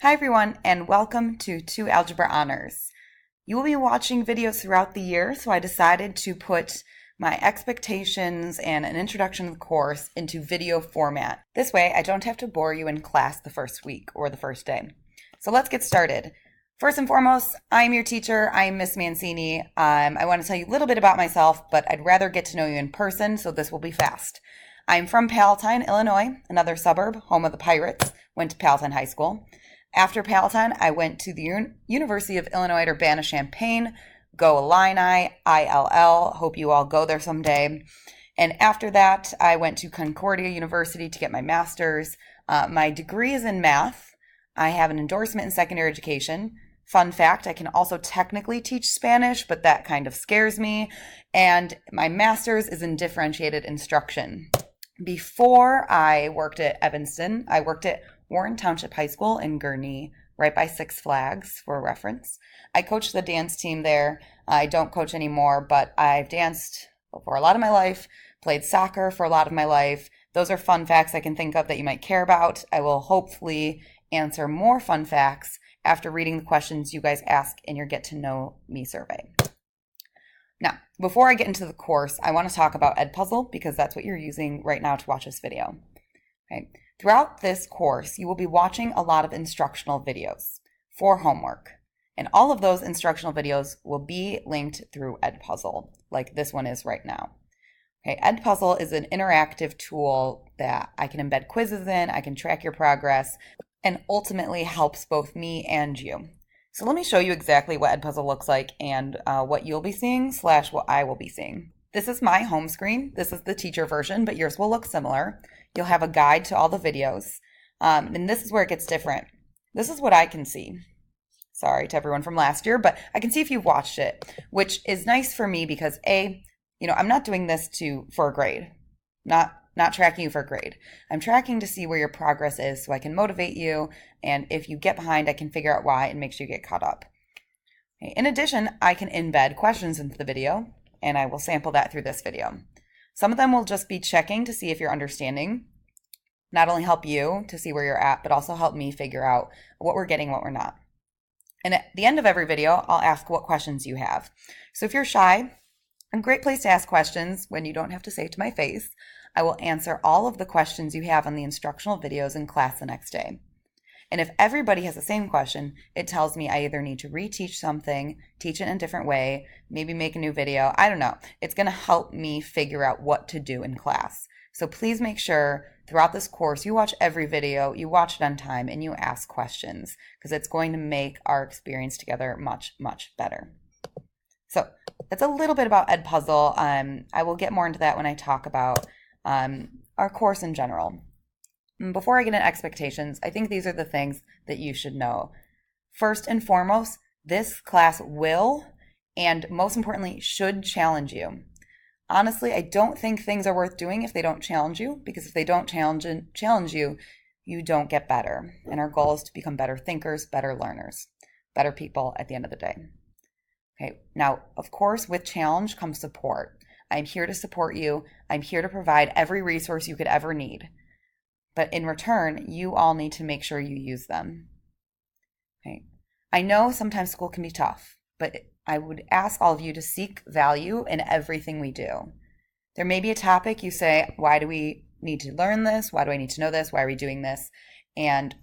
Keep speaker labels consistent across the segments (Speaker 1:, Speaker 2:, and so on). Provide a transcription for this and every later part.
Speaker 1: Hi everyone, and welcome to 2 Algebra Honors. You will be watching videos throughout the year, so I decided to put my expectations and an introduction to the course into video format. This way, I don't have to bore you in class the first week or the first day. So let's get started. First and foremost, I'm your teacher. I'm Miss Mancini. I want to tell you a little bit about myself, but I'd rather get to know you in person, so this will be fast. I'm from Palatine, Illinois, another suburb, home of the Pirates. Went to Palatine High School. After Palatine, I went to the University of Illinois at Urbana-Champaign. Go Illini, ILL. Hope you all go there someday. And after that, I went to Concordia University to get my master's. My degree is in math. I have an endorsement in secondary education. Fun fact, I can also technically teach Spanish, but that kind of scares me. And my master's is in differentiated instruction. Before I worked at Evanston, I worked at Warren Township High School in Gurnee, right by Six Flags for reference. I coached the dance team there. I don't coach anymore, but I've danced for a lot of my life, played soccer for a lot of my life. Those are fun facts I can think of that you might care about. I will hopefully answer more fun facts after reading the questions you guys ask in your Get to Know Me survey. Now, before I get into the course, I want to talk about Edpuzzle because that's what you're using right now to watch this video. Okay. Throughout this course, you will be watching a lot of instructional videos for homework. And all of those instructional videos will be linked through Edpuzzle, like this one is right now. Okay, Edpuzzle is an interactive tool that I can embed quizzes in, I can track your progress, and ultimately helps both me and you. So let me show you exactly what Edpuzzle looks like and what you'll be seeing / what I will be seeing. This is my home screen. This is the teacher version, but yours will look similar. You'll have a guide to all the videos. And this is where it gets different. This is what I can see. Sorry to everyone from last year, but I can see if you've watched it, which is nice for me because I'm not doing this for a grade. Not tracking you for a grade. I'm tracking to see where your progress is so I can motivate you. And if you get behind, I can figure out why and make sure you get caught up. Okay. In addition, I can embed questions into the video, and I will sample that through this video. Some of them will just be checking to see if you're understanding, not only help you to see where you're at, but also help me figure out what we're getting, what we're not. And at the end of every video, I'll ask what questions you have. So if you're shy, a great place to ask questions when you don't have to say it to my face. I will answer all of the questions you have on the instructional videos in class the next day. And if everybody has the same question, it tells me I either need to reteach something, teach it in a different way, maybe make a new video. I don't know. It's going to help me figure out what to do in class. So please make sure throughout this course you watch every video, you watch it on time, and you ask questions because it's going to make our experience together much, much better. So that's a little bit about Edpuzzle. I will get more into that when I talk about our course in general. Before I get into expectations, I think these are the things that you should know. First and foremost, this class will, and most importantly, should challenge you. Honestly, I don't think things are worth doing if they don't challenge you, because if they don't challenge you, you don't get better. And our goal is to become better thinkers, better learners, better people at the end of the day. Okay, now, of course, with challenge comes support. I'm here to support you. I'm here to provide every resource you could ever need. But in return, you all need to make sure you use them. Okay. I know sometimes school can be tough, but I would ask all of you to seek value in everything we do. There may be a topic you say, why do we need to learn this? Why do I need to know this? Why are we doing this? And,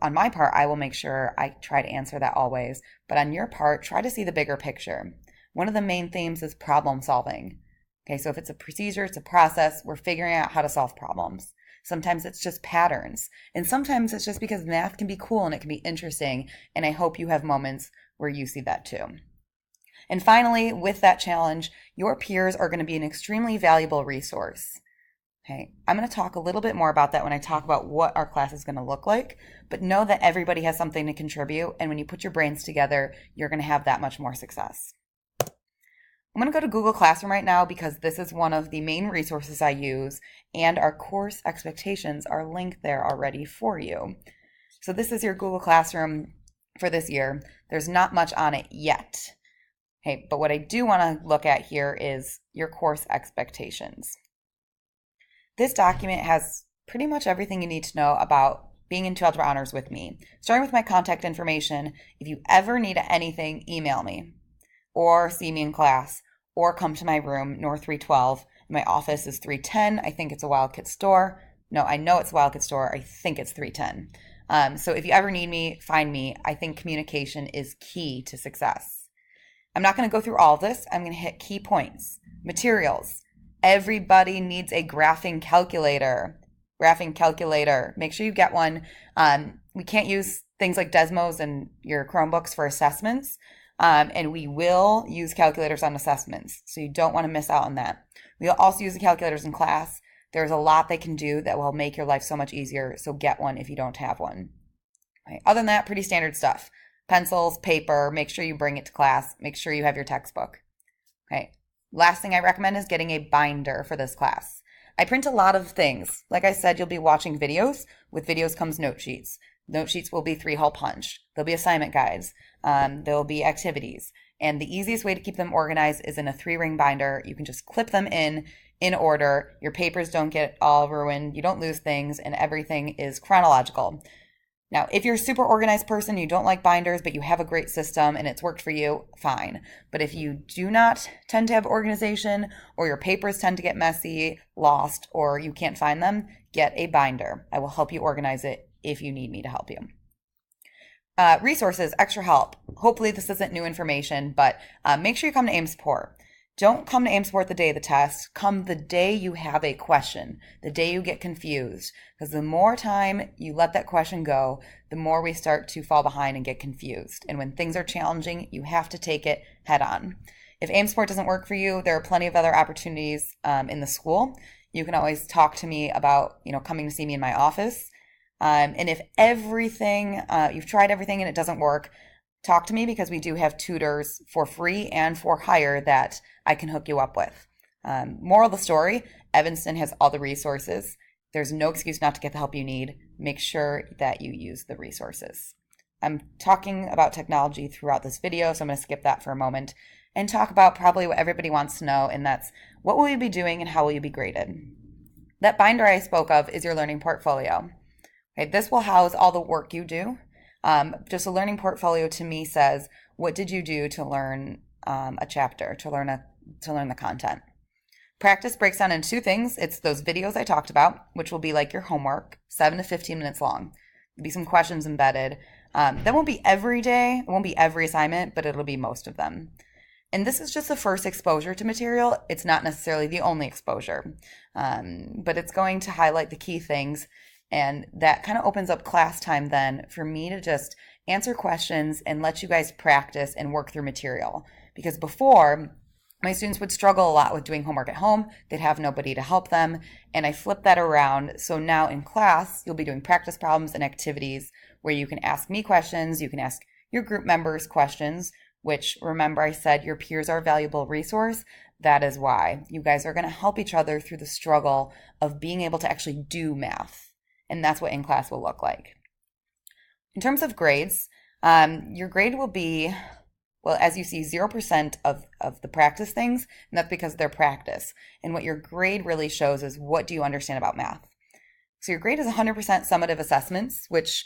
Speaker 1: on my part, I will make sure I try to answer that always. But on your part, try to see the bigger picture. One of the main themes is problem solving. Okay, so if it's a procedure, it's a process, we're figuring out how to solve problems. Sometimes it's just patterns. And sometimes it's just because math can be cool and it can be interesting. And I hope you have moments where you see that too. And finally, with that challenge, your peers are going to be an extremely valuable resource. Okay, I'm going to talk a little bit more about that when I talk about what our class is going to look like. But know that everybody has something to contribute. And when you put your brains together, you're going to have that much more success. I'm going to go to Google Classroom right now because this is one of the main resources I use, and our course expectations are linked there already for you. So this is your Google Classroom for this year. There's not much on it yet. Okay, but what I do want to look at here is your course expectations. This document has pretty much everything you need to know about being in 2 Algebra Honors with me. Starting with my contact information, if you ever need anything, email me or see me in class or come to my room, North 312. My office is 310. I think it's a Wildcat store. No, I know it's a Wildcat store. I think it's 310. So if you ever need me, find me. I think communication is key to success. I'm not going to go through all of this. I'm going to hit key points. Materials. Everybody needs a graphing calculator. Make sure you get one. We can't use things like Desmos and your Chromebooks for assessments. And we will use calculators on assessments. So you don't want to miss out on that. We'll also use the calculators in class. There's a lot they can do that will make your life so much easier. So get one if you don't have one. Right. Other than that, pretty standard stuff. Pencils, paper, make sure you bring it to class. Make sure you have your textbook. Okay. Last thing I recommend is getting a binder for this class. I print a lot of things. Like I said, you'll be watching videos. With videos comes note sheets. Note sheets will be 3-hole punched. There'll be assignment guides. There'll be activities. And the easiest way to keep them organized is in a 3-ring binder. You can just clip them in order. Your papers don't get all ruined. You don't lose things, and everything is chronological. Now, if you're a super organized person, you don't like binders, but you have a great system and it's worked for you, fine. But if you do not tend to have organization, or your papers tend to get messy, lost, or you can't find them, get a binder. I will help you organize it if you need me to help you. Resources, extra help. Hopefully this isn't new information, but make sure you come to AIM support. Don't come to AIM support the day of the test. Come the day you have a question, the day you get confused. Because the more time you let that question go, the more we start to fall behind and get confused. And when things are challenging, you have to take it head on. If AIM support doesn't work for you, there are plenty of other opportunities in the school. You can always talk to me about, coming to see me in my office. And if everything, you've tried everything and it doesn't work, talk to me, because we do have tutors for free and for hire that I can hook you up with. Moral of the story, Evanston has all the resources. There's no excuse not to get the help you need. Make sure that you use the resources. I'm talking about technology throughout this video, so I'm going to skip that for a moment and talk about probably what everybody wants to know, and that's what will you be doing and how will you be graded? That binder I spoke of is your learning portfolio. Okay, this will house all the work you do. Just a learning portfolio to me says, what did you do to learn a chapter, to learn the content? Practice breaks down into 2 things. It's those videos I talked about, which will be like your homework, 7 to 15 minutes long. There'll be some questions embedded. That won't be every day. It won't be every assignment, but it'll be most of them. And this is just the first exposure to material. It's not necessarily the only exposure, but it's going to highlight the key things. And that kind of opens up class time then for me to just answer questions and let you guys practice and work through material. Because before, my students would struggle a lot with doing homework at home. They'd have nobody to help them. And I flipped that around. So now in class, you'll be doing practice problems and activities where you can ask me questions. You can ask your group members questions, which, remember I said your peers are a valuable resource. That is why. You guys are going to help each other through the struggle of being able to actually do math. And that's what in-class will look like. In terms of grades, your grade will be, well, as you see, 0% of the practice things, and that's because they're practice. And what your grade really shows is, what do you understand about math? So your grade is 100% summative assessments, which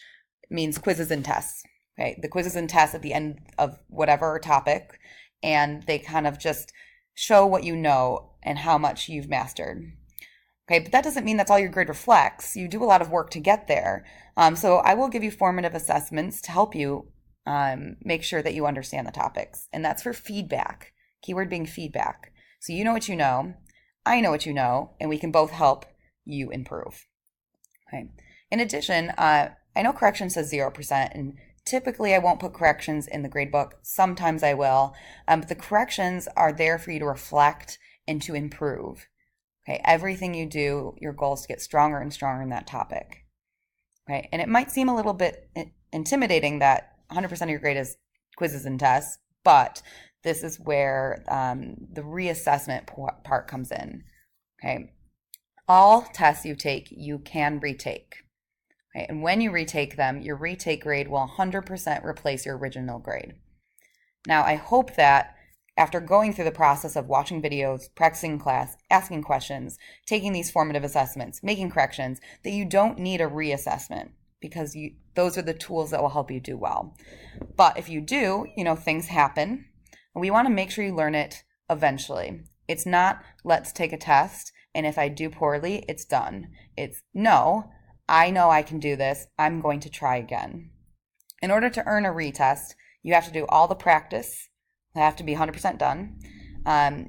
Speaker 1: means quizzes and tests. Okay, the quizzes and tests at the end of whatever topic, and they kind of just show what you know and how much you've mastered. Okay, but that doesn't mean that's all your grade reflects. You do a lot of work to get there. So I will give you formative assessments to help you make sure that you understand the topics. And that's for feedback, keyword being feedback. So you know what you know, I know what you know, and we can both help you improve. Okay. In addition, I know correction says 0%, and typically I won't put corrections in the gradebook. Sometimes I will, but the corrections are there for you to reflect and to improve. Okay, everything you do, your goal is to get stronger and stronger in that topic. Okay, and it might seem a little bit intimidating that 100% of your grade is quizzes and tests, but this is where the reassessment part comes in. Okay, all tests you take, you can retake. Okay, and when you retake them, your retake grade will 100% replace your original grade. Now, I hope that after going through the process of watching videos, practicing class, asking questions, taking these formative assessments, making corrections, that you don't need a reassessment. because those are the tools that will help you do well. But if you do, things happen. And we want to make sure you learn it eventually. It's not, let's take a test, and if I do poorly, it's done. It's, no, I know I can do this. I'm going to try again. In order to earn a retest, you have to do all the practice. They have to be 100% done.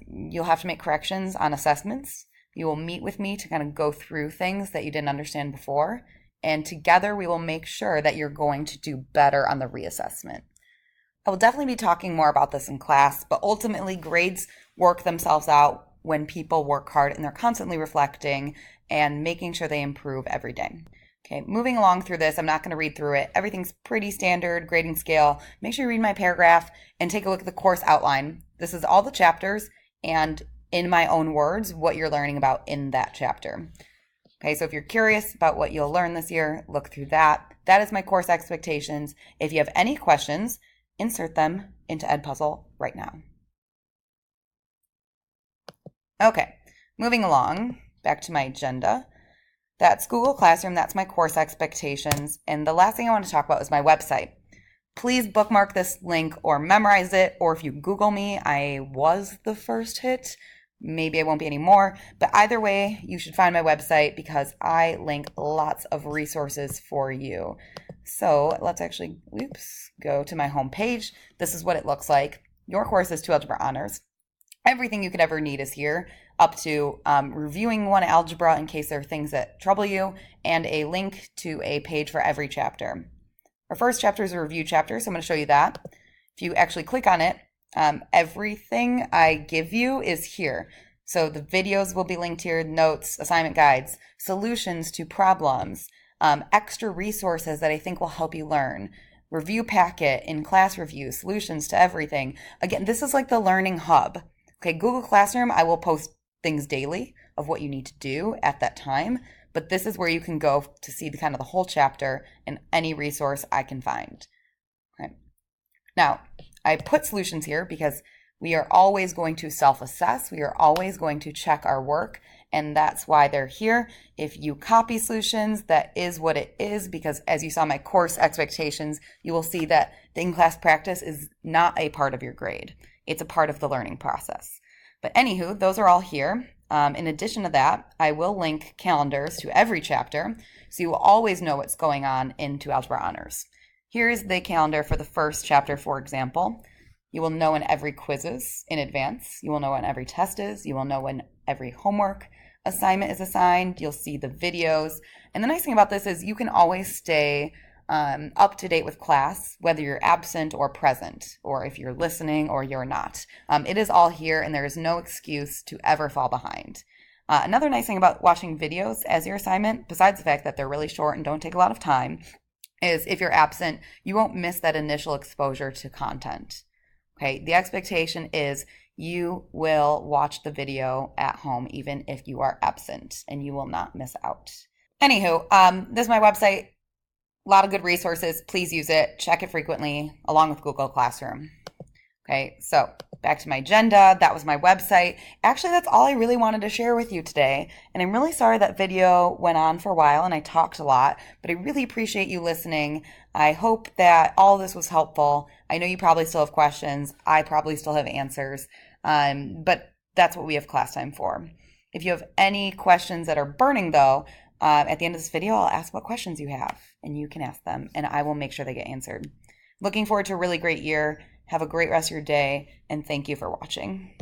Speaker 1: You'll have to make corrections on assessments. You will meet with me to kind of go through things that you didn't understand before. And together we will make sure that you're going to do better on the reassessment. I will definitely be talking more about this in class, but ultimately grades work themselves out when people work hard and they're constantly reflecting and making sure they improve every day. Okay, moving along through this, I'm not going to read through it. Everything's pretty standard, grading scale. Make sure you read my paragraph and take a look at the course outline. This is all the chapters and, in my own words, what you're learning about in that chapter. Okay, so if you're curious about what you'll learn this year, look through that. That is my course expectations. If you have any questions, insert them into Edpuzzle right now. Okay, moving along, back to my agenda. That's Google Classroom, that's my course expectations, and the last thing I want to talk about is my website. Please bookmark this link or memorize it, or if you Google me, I was the first hit. Maybe I won't be anymore, but either way, you should find my website because I link lots of resources for you. So let's actually, go to my home page. This is what it looks like. Your course is 2 Algebra Honors. Everything you could ever need is here, up to reviewing one algebra in case there are things that trouble you, and a link to a page for every chapter. Our first chapter is a review chapter, so I'm going to show you that. If you actually click on it, everything I give you is here. So the videos will be linked here, notes, assignment guides, solutions to problems, extra resources that I think will help you learn, review packet, in-class review, solutions to everything. Again, this is like the learning hub. Okay, Google Classroom, I will post things daily of what you need to do at that time, but this is where you can go to see the whole chapter and any resource I can find. Okay. Now, I put solutions here because we are always going to self-assess. We are always going to check our work, and that's why they're here. If you copy solutions, that is what it is, because as you saw my course expectations, you will see that the in-class practice is not a part of your grade. It's a part of the learning process. But anywho, those are all here. In addition to that, I will link calendars to every chapter, so you will always know what's going on in 2 Algebra Honors. Here is the calendar for the first chapter, for example. You will know when every quiz is in advance. You will know when every test is. You will know when every homework assignment is assigned. You'll see the videos. And the nice thing about this is you can always stay up to date with class, whether you're absent or present, or if you're listening or you're not. It is all here, and there is no excuse to ever fall behind. Another nice thing about watching videos as your assignment, besides the fact that they're really short and don't take a lot of time, is if you're absent, you won't miss that initial exposure to content. Okay, the expectation is you will watch the video at home even if you are absent, and you will not miss out. Anywho, this is my website. A lot of good resources. Please use it. Check it frequently, along with Google Classroom. Okay, so back to my agenda. That was my website. Actually, that's all I really wanted to share with you today. And I'm really sorry that video went on for a while and I talked a lot, but I really appreciate you listening. I hope that all of this was helpful. I know you probably still have questions. I probably still have answers, but that's what we have class time for. If you have any questions that are burning, though, at the end of this video, I'll ask what questions you have, and you can ask them, and I will make sure they get answered. Looking forward to a really great year. Have a great rest of your day, and thank you for watching.